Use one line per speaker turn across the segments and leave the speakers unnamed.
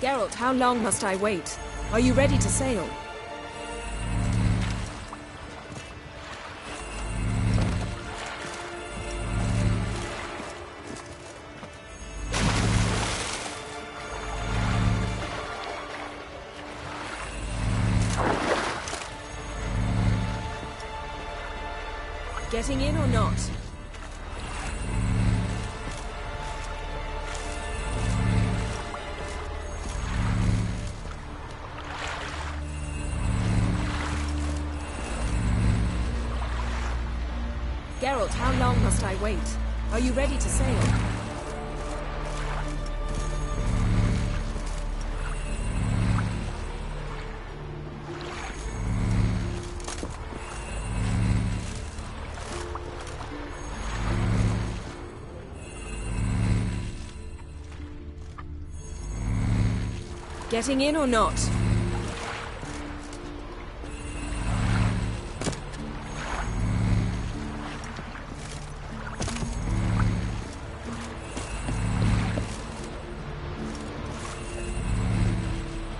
Geralt, how long must I wait? Are you ready to sail? Getting in or not? Geralt, how long must I wait? Are you ready to sail? Getting in or not?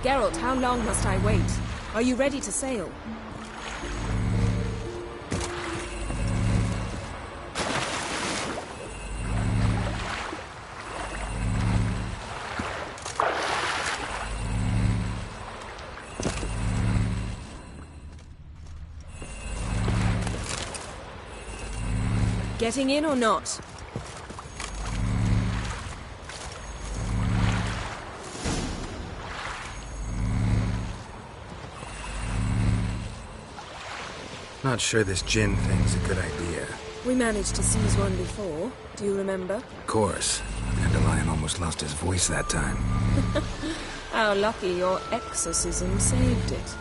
Geralt, how long must I wait? Are you ready to sail? Getting in or not?
Not sure this Jinn thing's a good idea.
We managed to seize one before. Do you remember?
Of course. Dandelion almost lost his voice that time.
How lucky your exorcism saved it.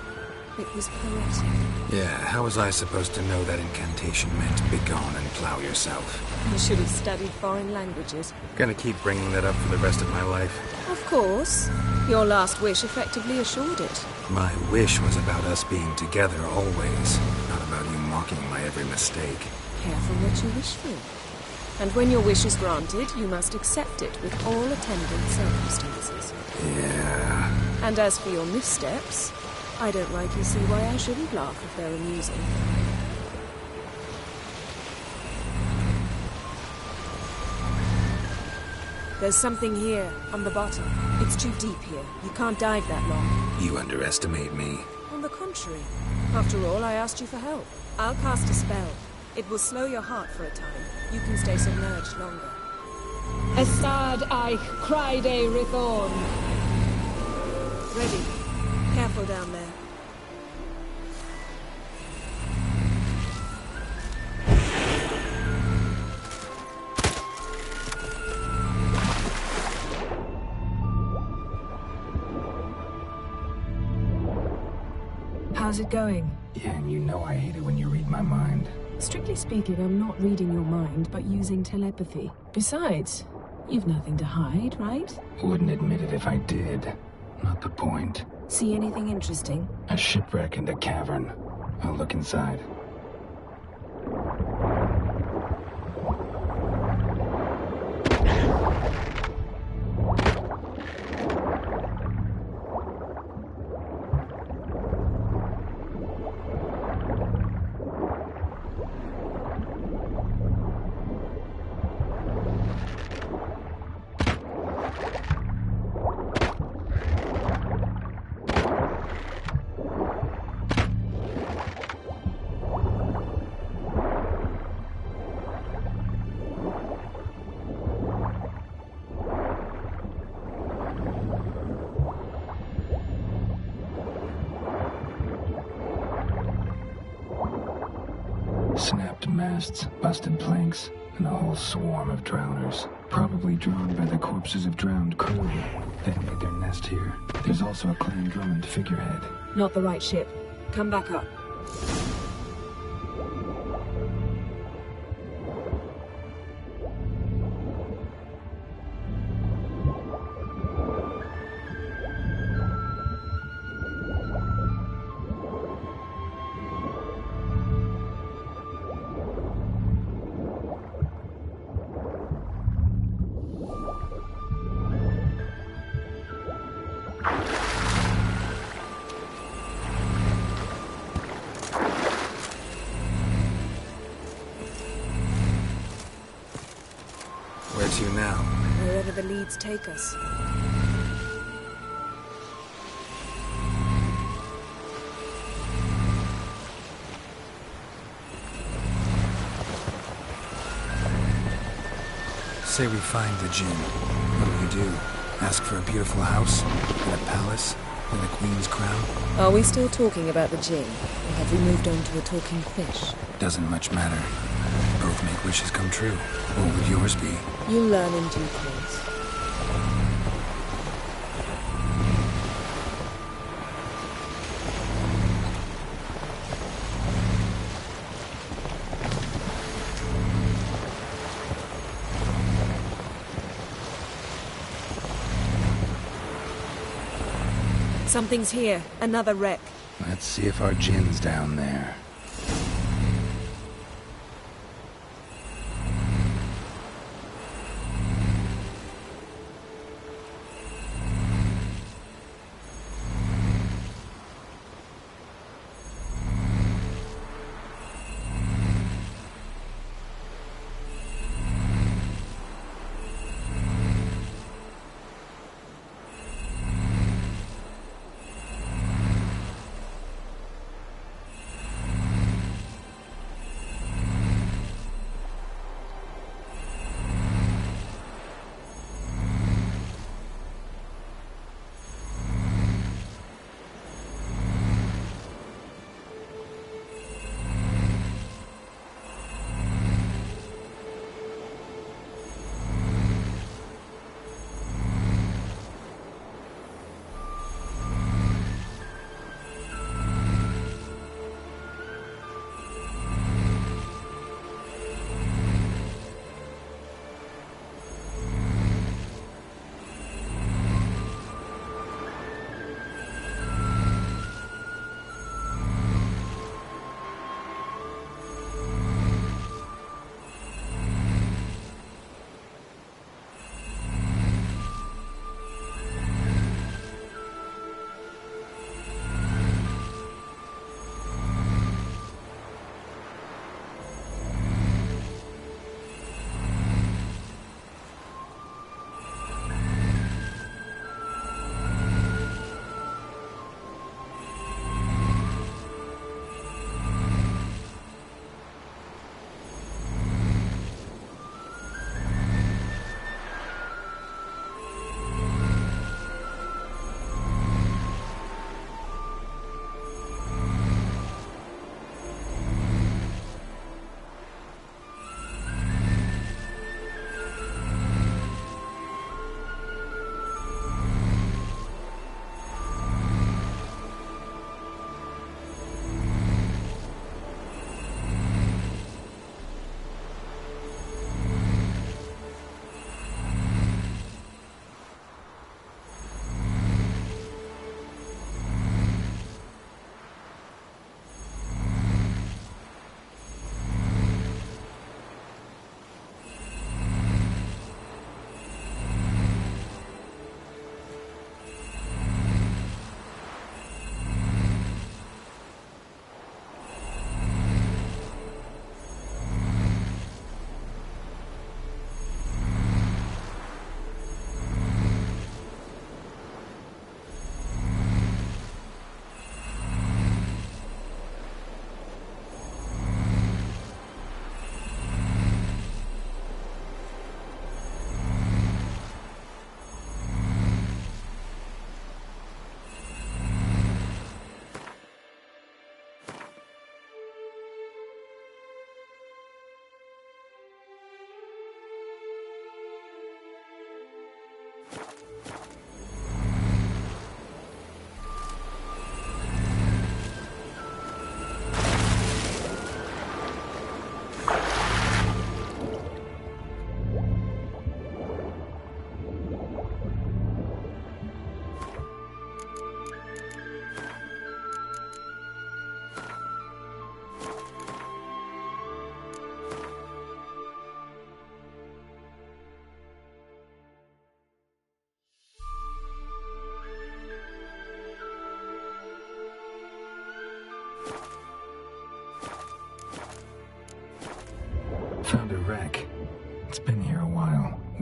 It was poetic.
Yeah, how was I supposed to know that incantation meant begone and plow yourself?
You should have studied foreign languages.
Gonna keep bringing that up for the rest of my life.
Of course. Your last wish effectively assured it.
My wish was about us being together always, not about you mocking my every mistake.
Careful what you wish for. And when your wish is granted, you must accept it with all attendant circumstances.
Yeah.
And as for your missteps, I don't rightly see why I shouldn't laugh if they're amusing. There's something here, on the bottom. It's too deep here. You can't dive that long.
You underestimate me.
On the contrary. After all, I asked you for help. I'll cast a spell. It will slow your heart for a time. You can stay submerged longer.
Estad Eich Cryde Rithorn.
Ready. Careful down there.
How's it going?
Yeah, and you know I hate it when you read my mind.
Strictly speaking, I'm not reading your mind, but using telepathy. Besides, you've nothing to hide, right?
Wouldn't admit it if I did. Not the point.
See anything interesting?
A shipwreck and a cavern. I'll look inside. Snapped masts, busted planks, and a whole swarm of drowners. Probably drawn by the corpses of drowned crew. They made their nest here. There's also a Clan Drummond figurehead.
Not the right ship. Come back up.
now?
Wherever the leads take us.
Say we find the Jinn. What do? Ask for a beautiful house? And a palace? And a queen's crown?
Are we still talking about the Jinn? Or have we moved on to a talking fish?
Doesn't much matter. Both make wishes come true. What would yours be?
You'll learn in due course. Something's here. Another wreck.
Let's see if our Jinn's down there.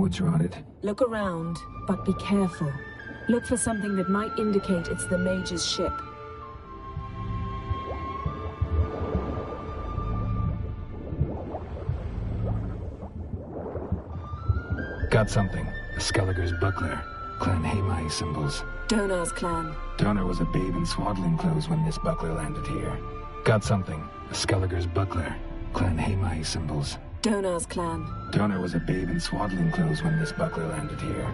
What's rotted?
Look around, but be careful. Look for something that might indicate it's the Mage's ship.
Got something. A Skelliger's buckler. Clan Hamai symbols.
Donar's clan.
Donar was a babe in swaddling clothes when this buckler landed here. Got something. A Skelliger's buckler. Clan Hamai symbols.
Donar's clan.
Donar was a babe in swaddling clothes when this buckler landed here.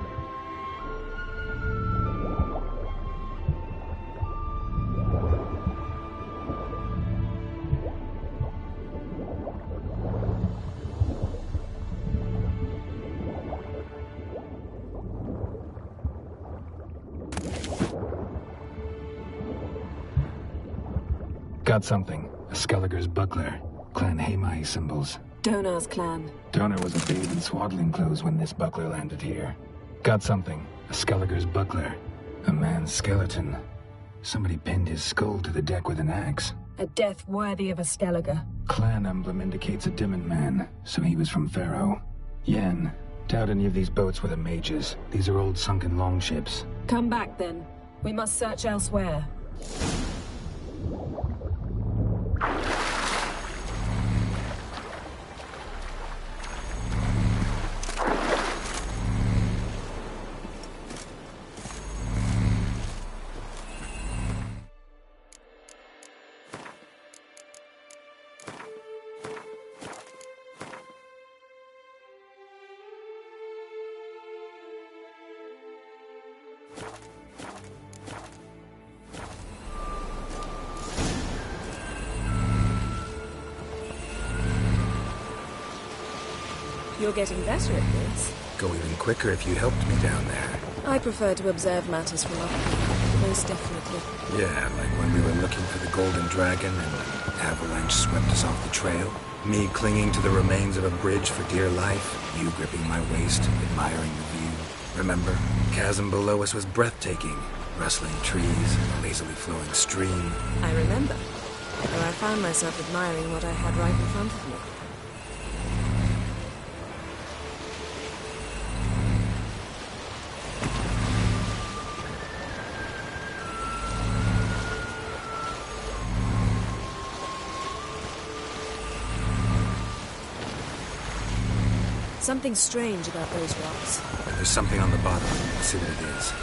Got something. A Skelliger's buckler. Clan Hamai symbols.
Donar's clan.
Donar was a babe in swaddling clothes when this buckler landed here. Got something. A Skelliger's buckler. A man's skeleton. Somebody pinned his skull to the deck with an axe.
A death worthy of a Skelliger.
Clan emblem indicates a Dimmen man, so he was from Pharaoh. Yen, doubt any of these boats were the mages. These are old sunken longships.
Come back then. We must search elsewhere.
You're getting better at this.
Go even quicker if you helped me down there.
I prefer to observe matters from up here, most definitely.
Yeah, like when we were looking for the Golden Dragon and an avalanche swept us off the trail. Me clinging to the remains of a bridge for dear life. You gripping my waist, admiring the view. Remember? Chasm below us was breathtaking. Rustling trees, a lazily flowing stream.
I remember. Though I found myself admiring what I had right in front of me. Something strange about those rocks.
There's something on the bottom. Let's see what it is.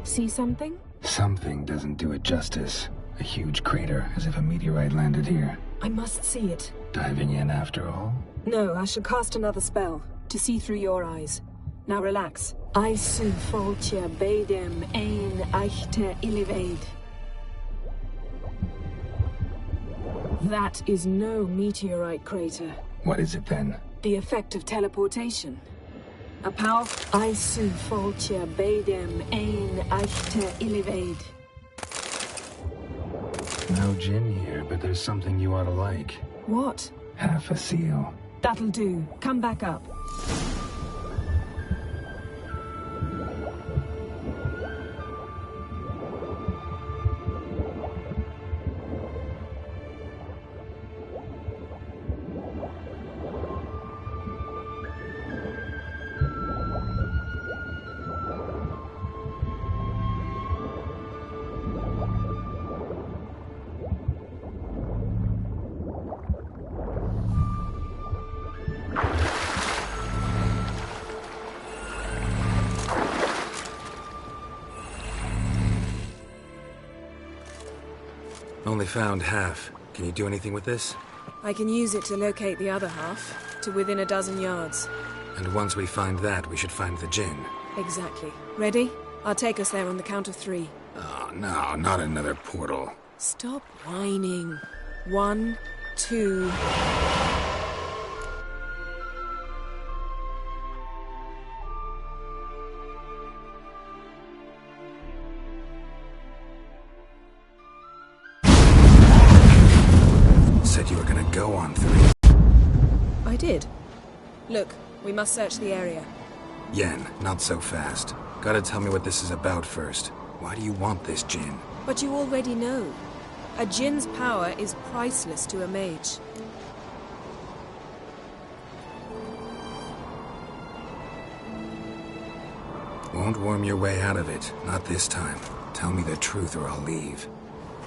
See something?
Something doesn't do it justice. A huge crater, as if a meteorite landed here.
I must see it.
Diving in after all?
No, I shall cast another spell, to see through your eyes. Now relax. Aisu foltja beidem ein eichte ilivaid. That is no meteorite crater.
What is it then?
The effect of teleportation. A powerful Aisu foltja beidem ein eichte ilivaid.
No gin here, but there's something you ought to like.
What?
Half a seal.
That'll do. Come back up.
Only found half. Can you do anything with this?
I can use it to locate the other half, to within a dozen yards.
And once we find that, we should find the Jinn.
Exactly. Ready? I'll take us there on the count of 3.
Oh, no, not another portal.
Stop whining. 1, 2...
Said you were gonna go on 3.
I did. Look, we must search the area.
Yen, not so fast. Gotta tell me what this is about first. Why do you want this Jinn?
But you already know. A Jinn's power is priceless to a mage.
Won't worm your way out of it. Not this time. Tell me the truth or I'll leave.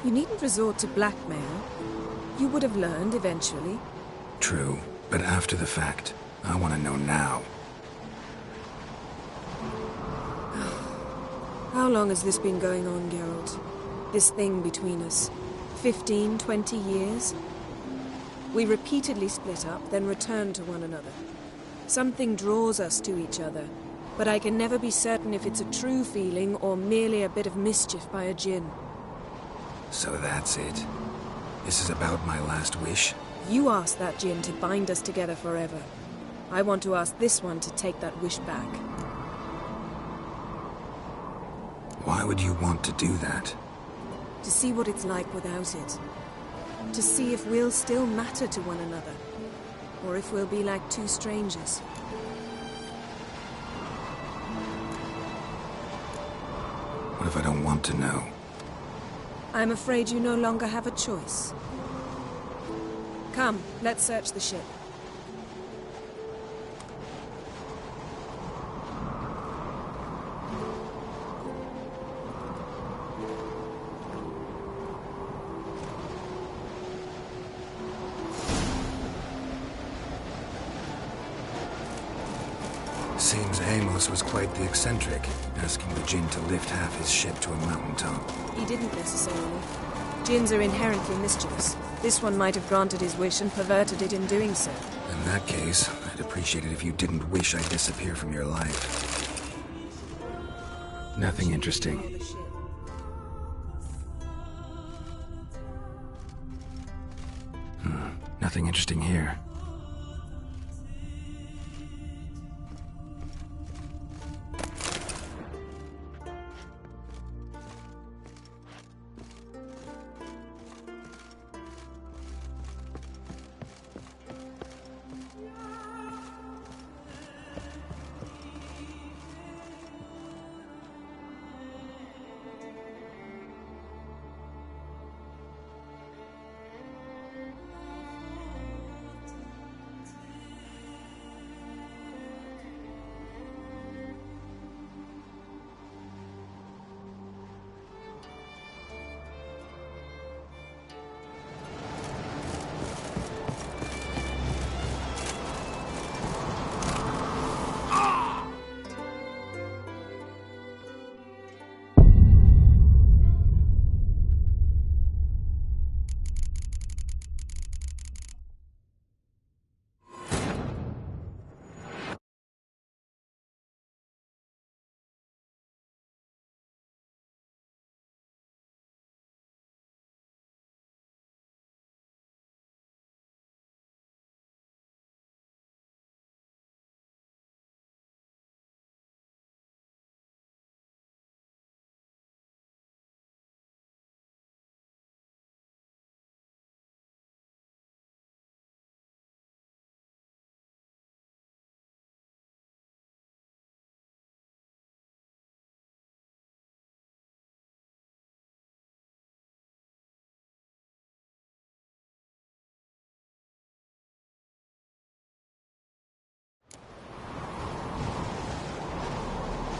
You needn't resort to blackmail. You would have learned eventually.
True, but after the fact. I want to know now.
How long has this been going on, Geralt? This thing between us? 15, 20 years? We repeatedly split up, then returned to one another. Something draws us to each other, but I can never be certain if it's a true feeling or merely a bit of mischief by a Jinn.
So that's it. This is about my last wish?
You asked that Jinn to bind us together forever. I want to ask this one to take that wish back.
Why would you want to do that?
To see what it's like without it. To see if we'll still matter to one another. Or if we'll be like two strangers.
What if I don't want to know?
I'm afraid you no longer have a choice. Come, let's search the ship.
Seems Amos was quite the eccentric, asking the Jinn to lift half his ship to a mountaintop.
He didn't necessarily. Jinns are inherently mischievous. This one might have granted his wish and perverted it in doing so.
In that case, I'd appreciate it if you didn't wish I'd disappear from your life. Nothing interesting. Nothing interesting here.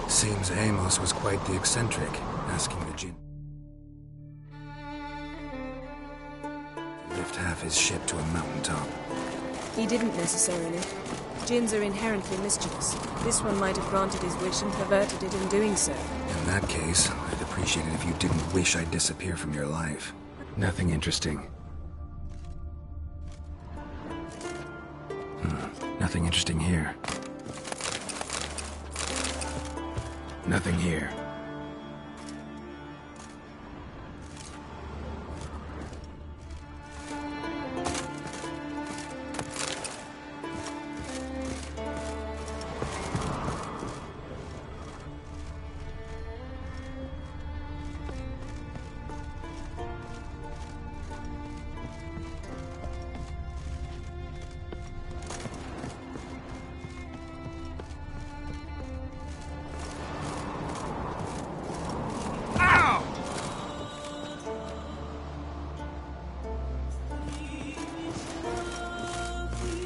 Seems Amos was quite the eccentric, asking the Jinn to lift half his ship to a mountaintop.
He didn't necessarily. Jinns are inherently mischievous. This one might have granted his wish and perverted it in doing so.
In that case, I'd appreciate it if you didn't wish I'd disappear from your life. Nothing interesting. Nothing interesting here. Nothing here.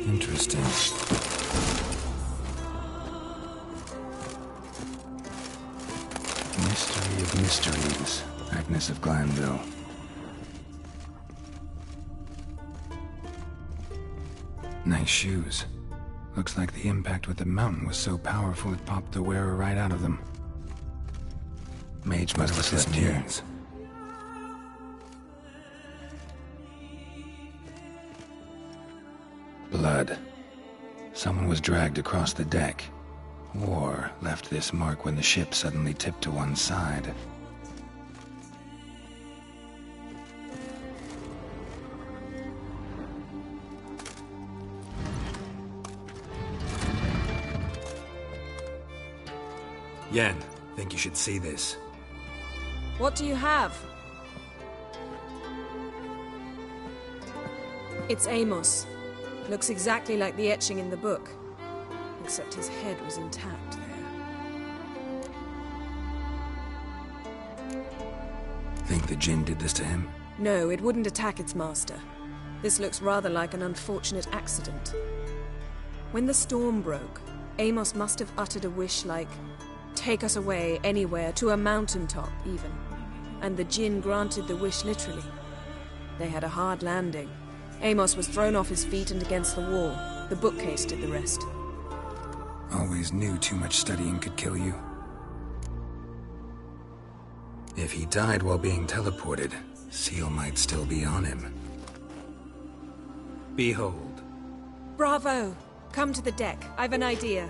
Interesting. Mystery of mysteries. Agnes of Glanville. Nice shoes. Looks like the impact with the mountain was so powerful it popped the wearer right out of them. Mage must have slept here. Blood. Someone was dragged across the deck, or left this mark when the ship suddenly tipped to one side. Yen, think you should see this.
What do you have? It's Amos. Looks exactly like the etching in the book. Except his head was intact there.
Think the Jinn did this to him?
No, it wouldn't attack its master. This looks rather like an unfortunate accident. When the storm broke, Amos must have uttered a wish like, "Take us away, anywhere, to a mountaintop, even." And the Jinn granted the wish literally. They had a hard landing. Amos was thrown off his feet and against the wall. The bookcase did the rest.
Always knew too much studying could kill you. If he died while being teleported, Seal might still be on him. Behold.
Bravo! Come to the deck. I've an idea.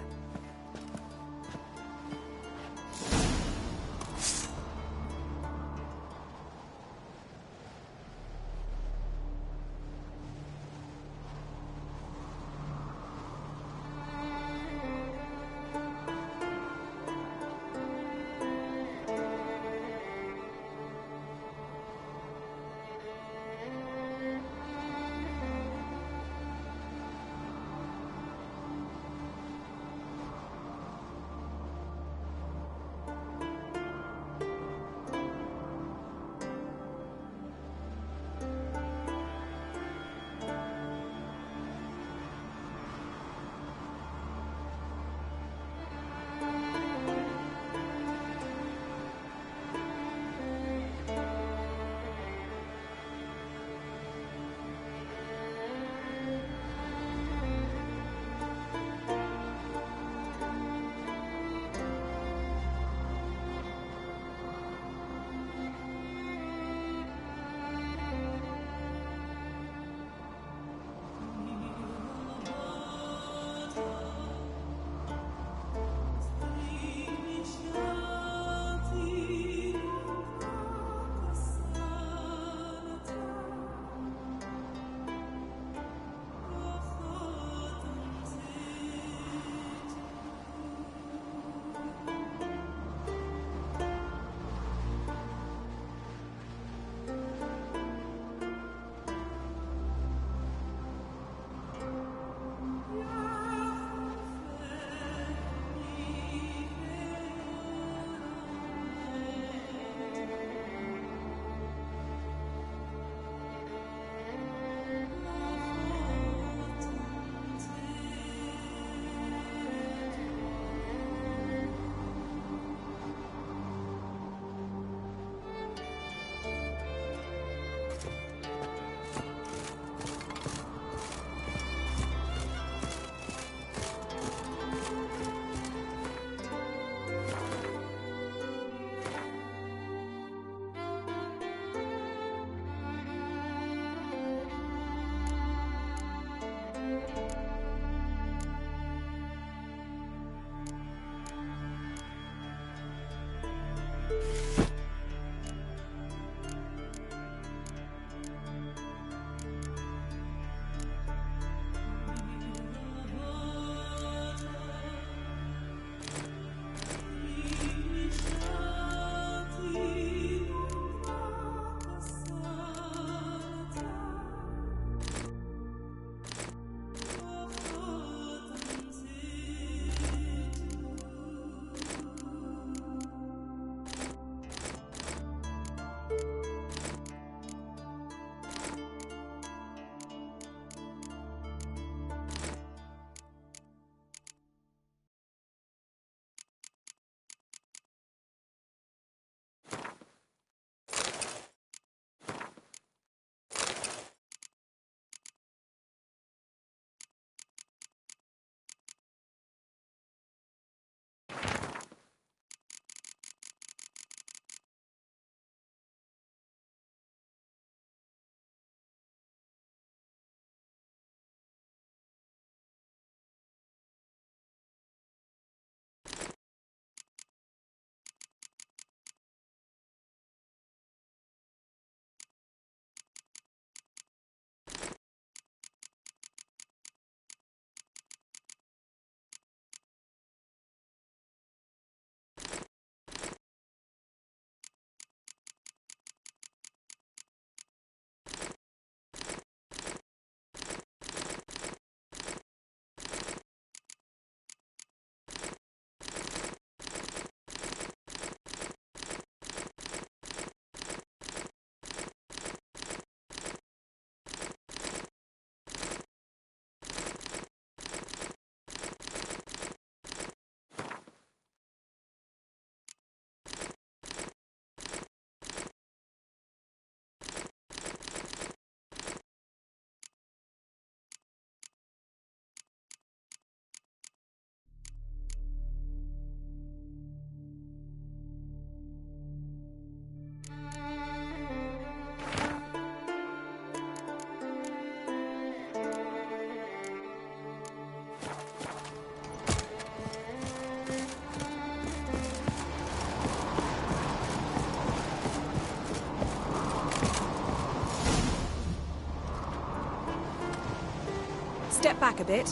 Step back a bit.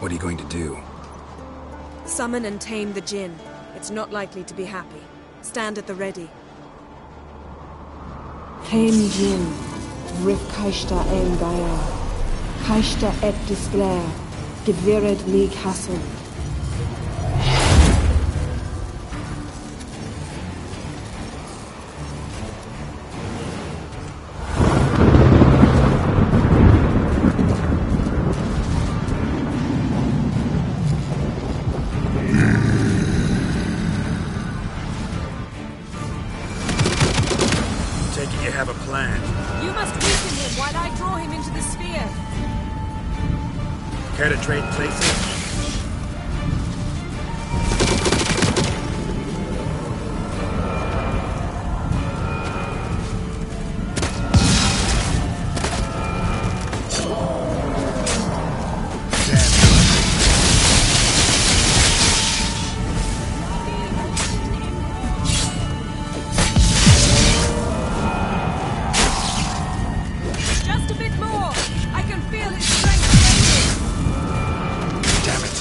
What are you going to do?
Summon and tame the Jinn. It's not likely to be happy. Stand at the ready.
Tame Jinn, Rif Kaishta ein Gaia, Kaishta et Displair, Gevired League Hassel.
Take it you have a plan.
You must weaken him while I draw him into the sphere.
Care to trade places?
Just a bit more. I can feel his strength gaining.
Damn it.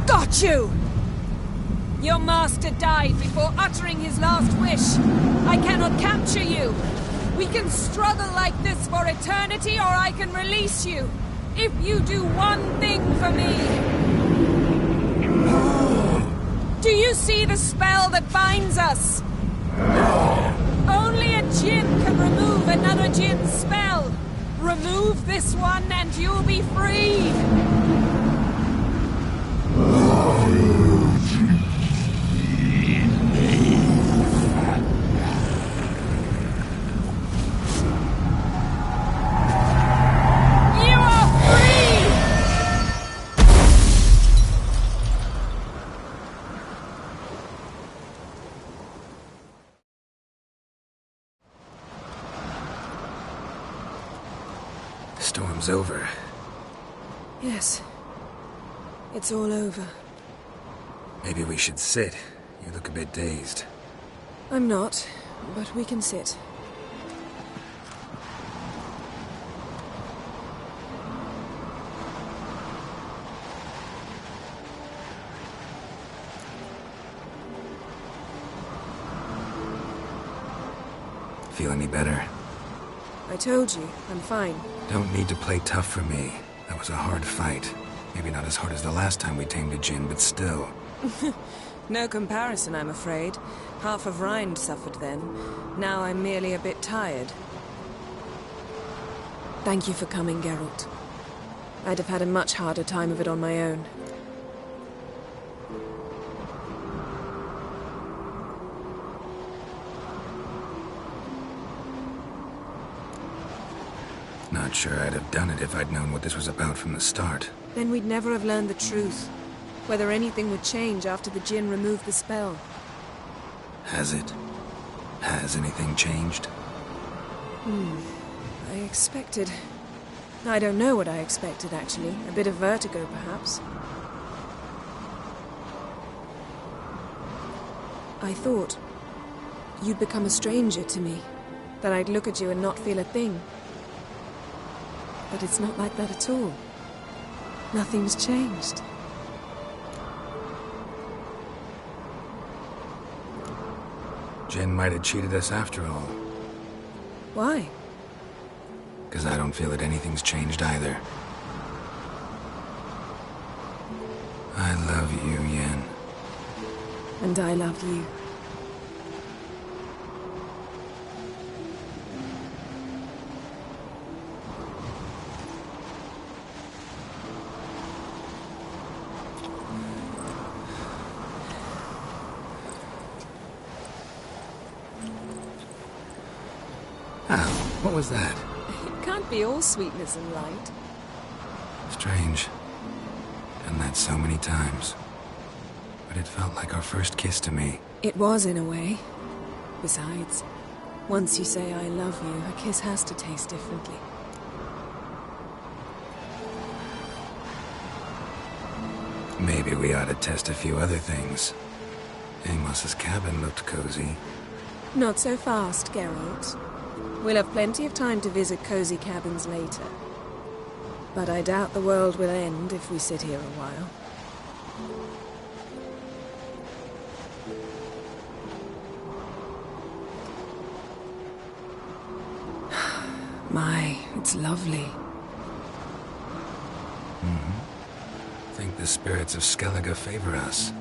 Got you! Your master died before uttering his last wish. I cannot capture you. We can struggle like this for eternity, or I can release you. If you do one thing for me. Do you see the spell that binds us? Only a Jinn can remove another Jinn's spell. Remove this one and you'll be freed. You are free!
The storm's over.
Yes. It's all over.
Maybe we should sit. You look a bit dazed.
I'm not, but we can sit.
Feel any better?
I told you, I'm fine.
Don't need to play tough for me. That was a hard fight. Maybe not as hard as the last time we tamed a Jinn, but still.
No comparison, I'm afraid. Half of Rind suffered then. Now I'm merely a bit tired. Thank you for coming, Geralt. I'd have had a much harder time of it on my own.
Not sure I'd have done it if I'd known what this was about from the start.
Then we'd never have learned the truth. Whether anything would change after the Jinn removed the spell.
Has it? Has anything changed?
I expected... I don't know what I expected, actually. A bit of vertigo, perhaps. I thought you'd become a stranger to me. That I'd look at you and not feel a thing. But it's not like that at all. Nothing's changed.
Jinn might have cheated us after all.
Why?
Because I don't feel that anything's changed either. I love you, Yen.
And I love you.
What was that?
It can't be all sweetness and light.
Strange. Done that so many times. but it felt like our first kiss to me.
It was, in a way. Besides, once you say I love you, a kiss has to taste differently.
Maybe we ought to test a few other things. Amos's cabin looked cozy.
Not so fast, Geralt. We'll have plenty of time to visit cozy cabins later. But I doubt the world will end if we sit here a while. My, it's lovely.
I think the spirits of Skellige favor us.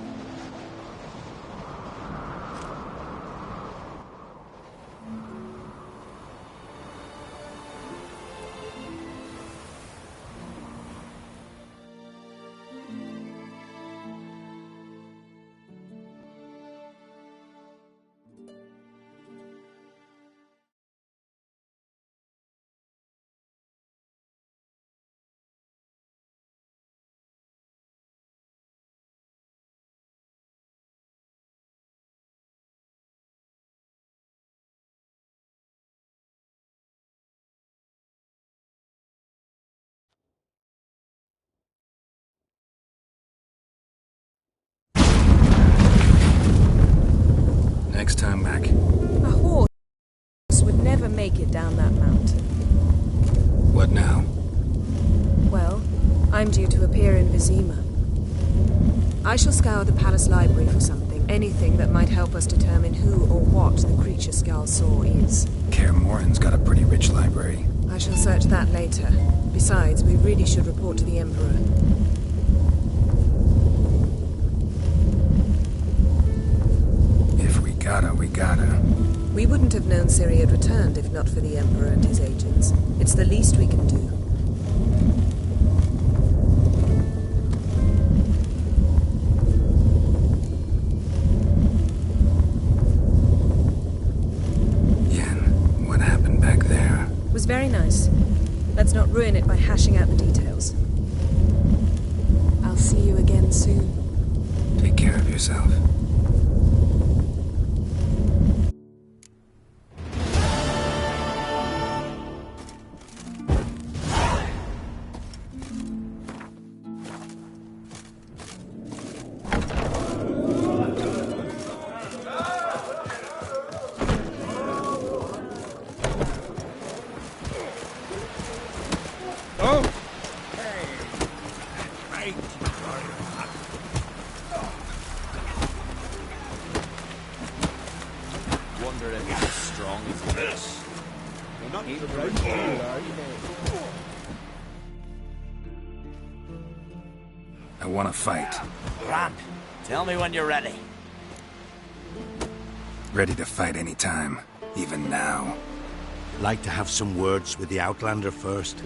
Next time back.
A horse would never make it down that mountain.
What now?
Well, I'm due to appear in Vizima. I shall scour the palace library for something, anything that might help us determine who or what the creature Skal saw is.
Kaer Morhen's got a pretty rich library.
I shall search that later. Besides, we really should report to the Emperor.
If we gotta, we gotta.
We wouldn't have known Ciri had returned if not for the Emperor and his agents. It's the least we can do.
Yen, what happened back there?
It was very nice. Let's not ruin it by hashing out the details. I'll see you again soon.
Take care of yourself. I want to fight.
Ran, tell me when you're ready.
Ready to fight anytime, even now.
Like to have some words with the Outlander first.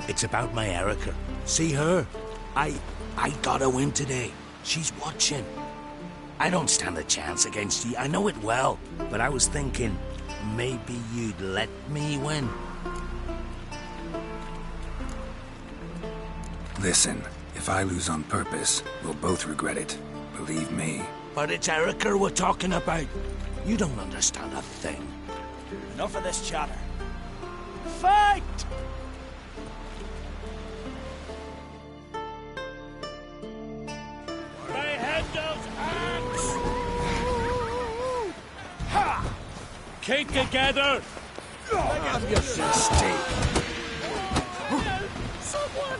It's about my Erica. See her? I gotta win today. She's watching. I don't stand a chance against you, I know it well. But I was thinking, maybe you'd let me win.
Listen, if I lose on purpose, we'll both regret it. Believe me.
But it's Erica we're talking about. You don't understand a thing.
Enough of this chatter. Fight! My head goes axe! Ha! Keep together!
Have your steak.
Someone!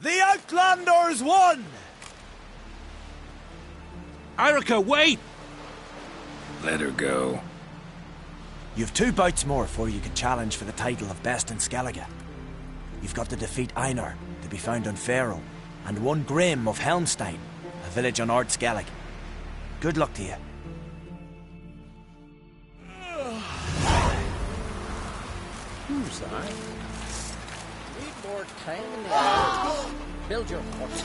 The Outlanders won!
Erica, wait!
Let her go.
You've 2 bouts more before you can challenge for the title of Best in Skellige. You've got to defeat Einar, to be found on Faroe, and 1 Grim of Helmstein, a village on Ard Skellig. Good luck to you.
Who's I? Need more time in the hour. Build your horse.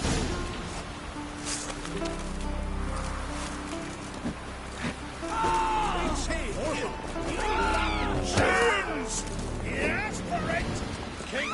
Chains! Yes, correct! King...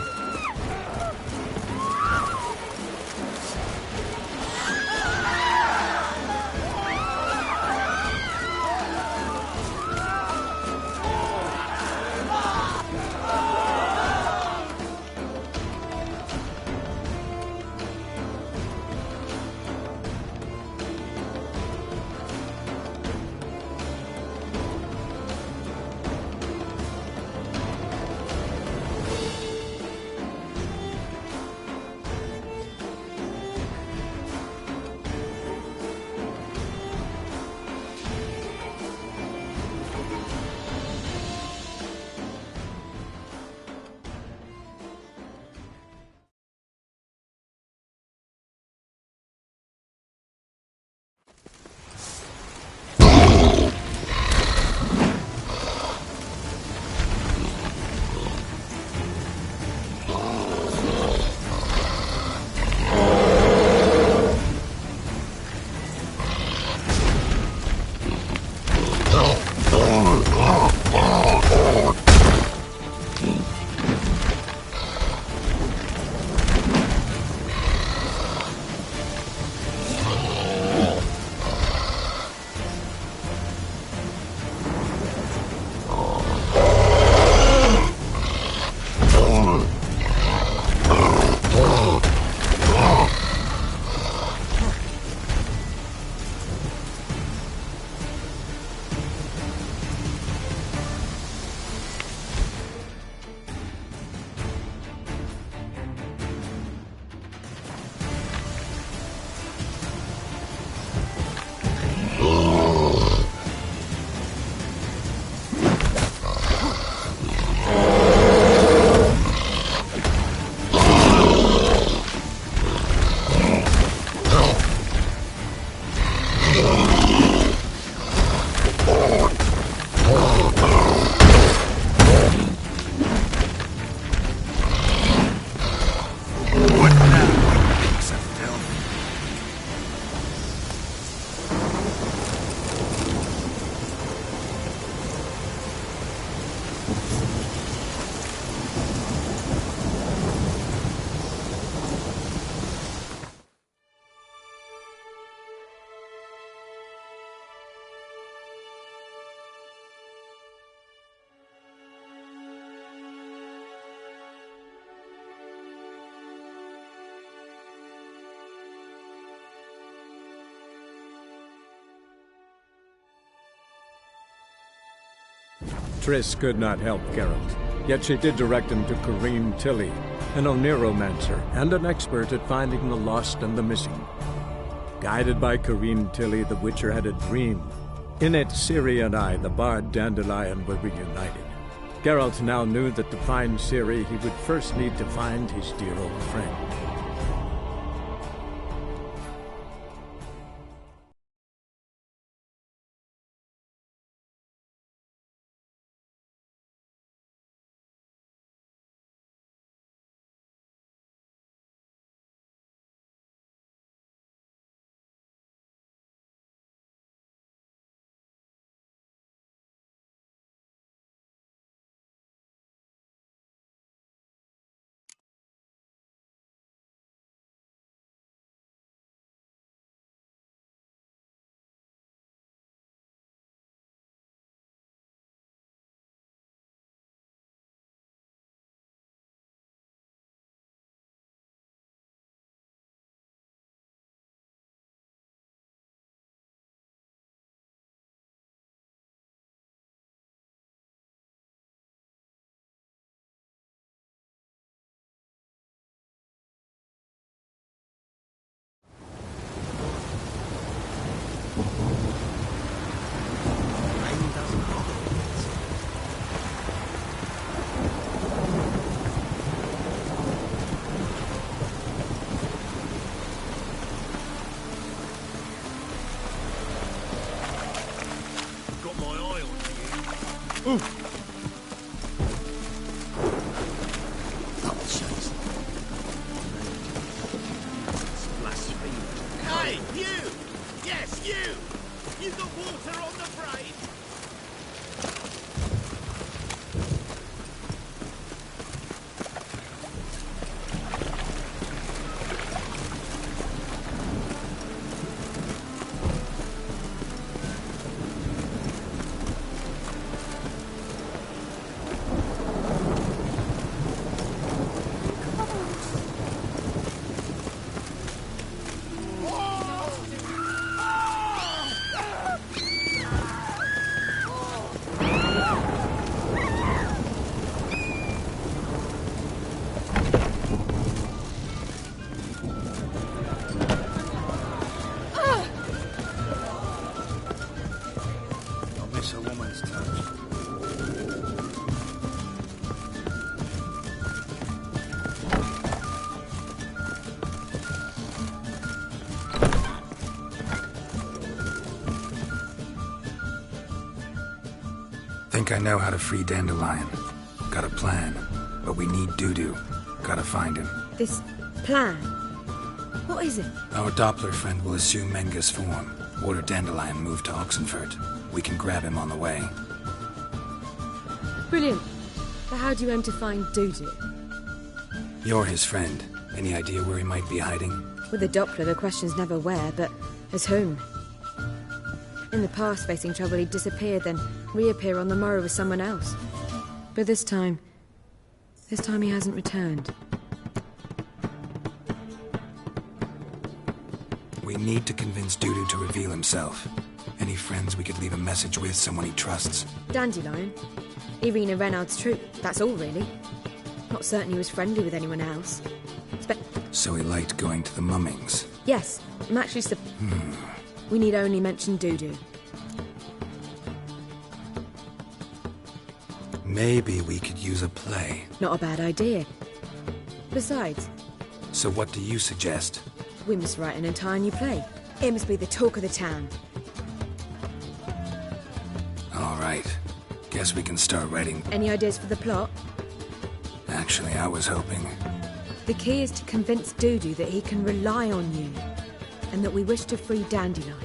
Triss could not help Geralt, yet she did direct him to Corrine Tilly, an Oniromancer and an expert at finding the lost and the missing. Guided by Corrine Tilly, the Witcher had a dream. In it, Ciri and I, the bard Dandelion, were reunited. Geralt now knew that to find Ciri, he would first need to find his dear old friend.
think I know how to free Dandelion. Got a plan, but we need Dudu. Gotta find him.
This plan? What is it?
Our Doppler friend will assume Menga's form. Order Dandelion move to Oxenfurt. We can grab him on the way.
Brilliant. But how do you aim to find Dudu?
You're his friend. Any idea where he might be hiding?
With the Doppler, the question's never where, but as whom? In the past, facing trouble, he'd disappear, then reappear on the morrow with someone else. But this time he hasn't returned.
We need to convince Dudu to reveal himself. Any friends we could leave a message with, someone he trusts?
Dandelion. Irina Renard's troop, that's all really. Not certain he was friendly with anyone else.
So he liked going to the mummings?
Yes, I'm actually We need only mention Dudu.
Maybe we could use a play.
Not a bad idea. Besides...
So what do you suggest?
We must write an entire new play. It must be the talk of the town.
All right. Guess we can start writing.
Any ideas for the plot?
Actually, I was hoping...
The key is to convince Dudu that he can rely on you, and that we wish to free Dandelion.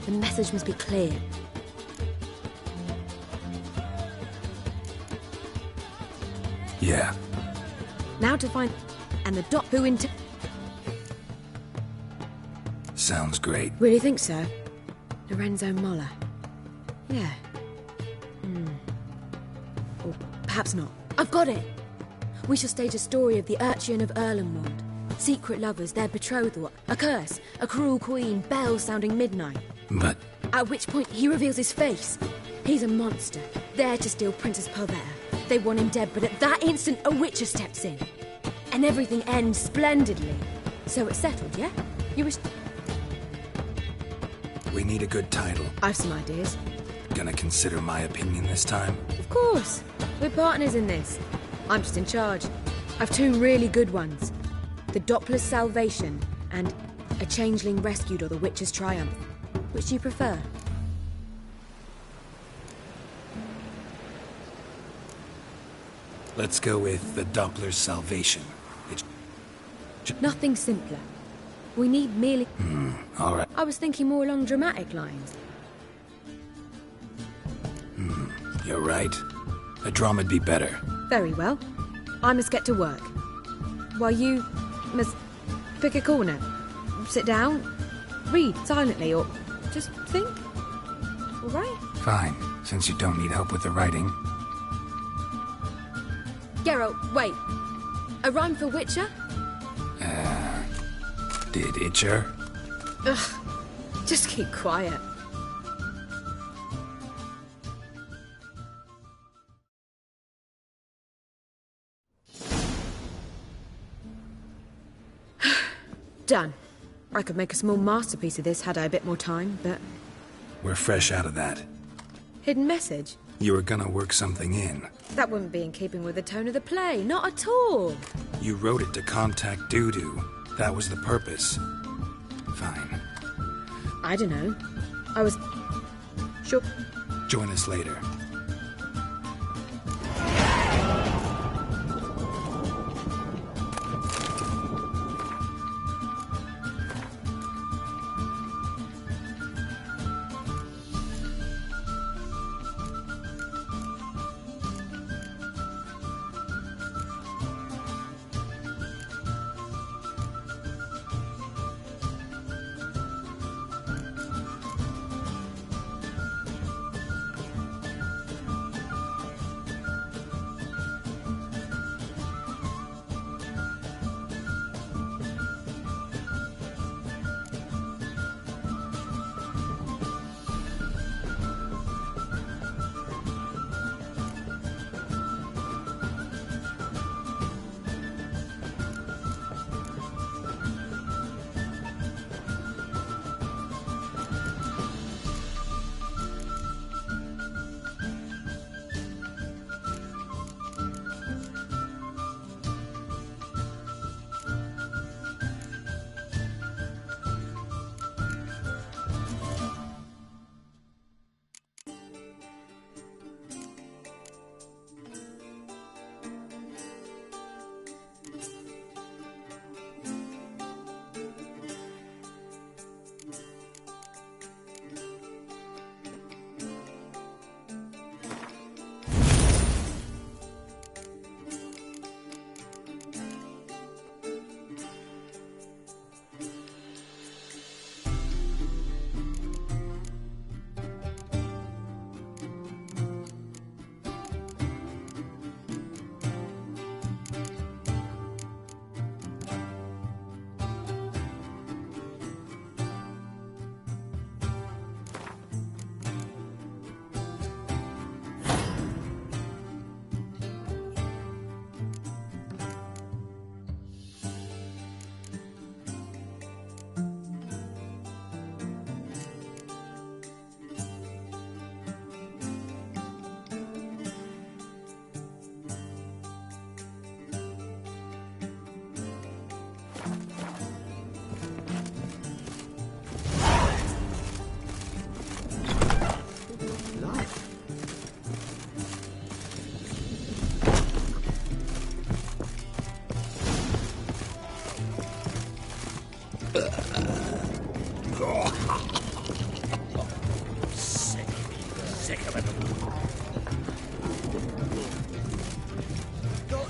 The message must be clear.
Yeah.
Now to find... and the dot who into...
Sounds great.
Really think so? Lorenzo Molla. Yeah. Or perhaps not. I've got it! We shall stage a story of the Urcheon of Erlenwald. Secret lovers, their betrothal, a curse, a cruel queen, bells sounding midnight.
But...
At which point he reveals his face. He's a monster, there to steal Princess Parvetta. They want him dead, but at that instant a witcher steps in. And everything ends splendidly. So it's settled, yeah? You wish...
We need a good title.
I've some ideas.
Gonna consider my opinion this time?
Of course. We're partners in this. I'm just in charge. I've two really good ones. The Doppler's Salvation and A Changeling Rescued or The Witcher's Triumph. Which do you prefer?
Let's go with The Doppler's Salvation.
Nothing simpler. We need merely...
all right.
I was thinking more along dramatic lines.
You're right. A drama'd be better.
Very well. I must get to work. While you must pick a corner. Sit down, read silently, or just think. All right?
Fine, since you don't need help with the writing.
Geralt, wait. A rhyme for Witcher?
Did Itcher?
Ugh. Just keep quiet. Done. I could make a small masterpiece of this had I a bit more time, but...
We're fresh out of that.
Hidden message?
You were gonna work something in.
That wouldn't be in keeping with the tone of the play, not at all.
You wrote it to contact Dudu. That was the purpose. Fine.
I don't know. I was... Sure.
Join us later.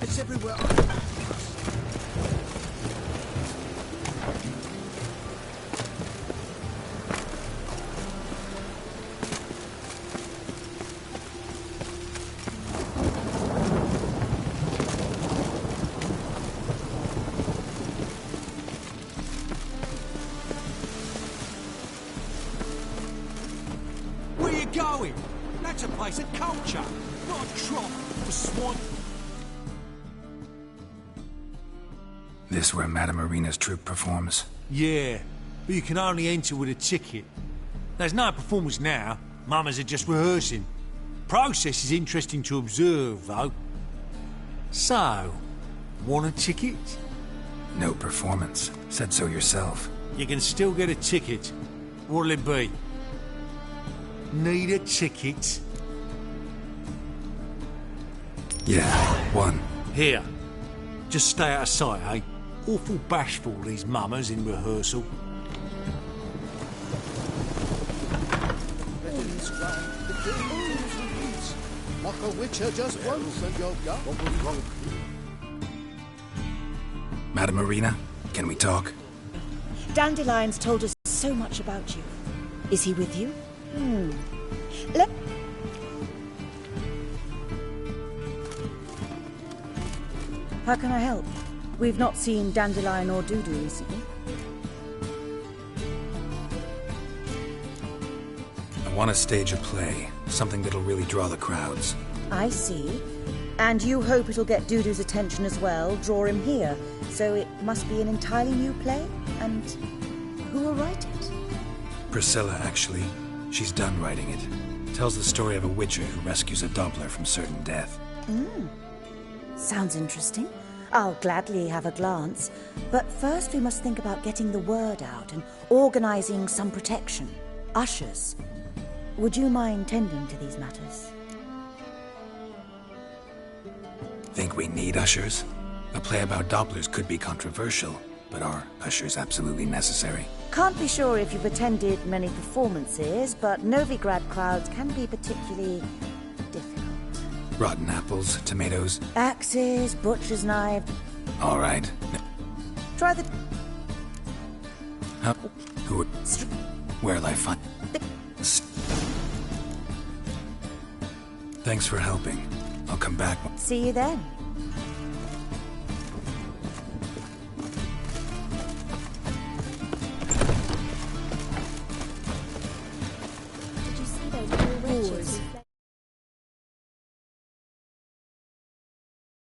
It's everywhere. Where you going? That's a place of culture, not a trough for swine.
This where Madame Marina's troupe performs?
Yeah, but you can only enter with a ticket. There's no performance now. Mamas are just rehearsing. Process is interesting to observe, though. So, want a ticket?
No performance. Said so yourself.
You can still get a ticket. What'll it be? Need a ticket?
Yeah, one.
Here. Just stay out of sight, eh? Awful bashful, these mamas in rehearsal.
Like a witcher just once and you're gone.
Madame Marina, can we talk?
Dandelion's told us so much about you. Is he with you? Let... How can I help? We've not seen Dandelion or Dudu recently.
I want to stage a play. Something that'll really draw the crowds.
I see. And you hope it'll get Dudu's attention as well, draw him here. So it must be an entirely new play? And who will write it?
Priscilla, actually. She's done writing it. Tells the story of a witcher who rescues a Doppler from certain death.
Sounds interesting. I'll gladly have a glance. But first we must think about getting the word out and organizing some protection. Ushers. Would you mind tending to these matters?
Think we need ushers? A play about Dopplers could be controversial, but are ushers absolutely necessary?
Can't be sure if you've attended many performances, but Novigrad crowds can be particularly difficult.
Rotten apples, tomatoes.
Axes, butcher's knives.
All right.
Try the...
Huh? Who? Where'll I find? Thanks for helping. I'll come back.
See you then.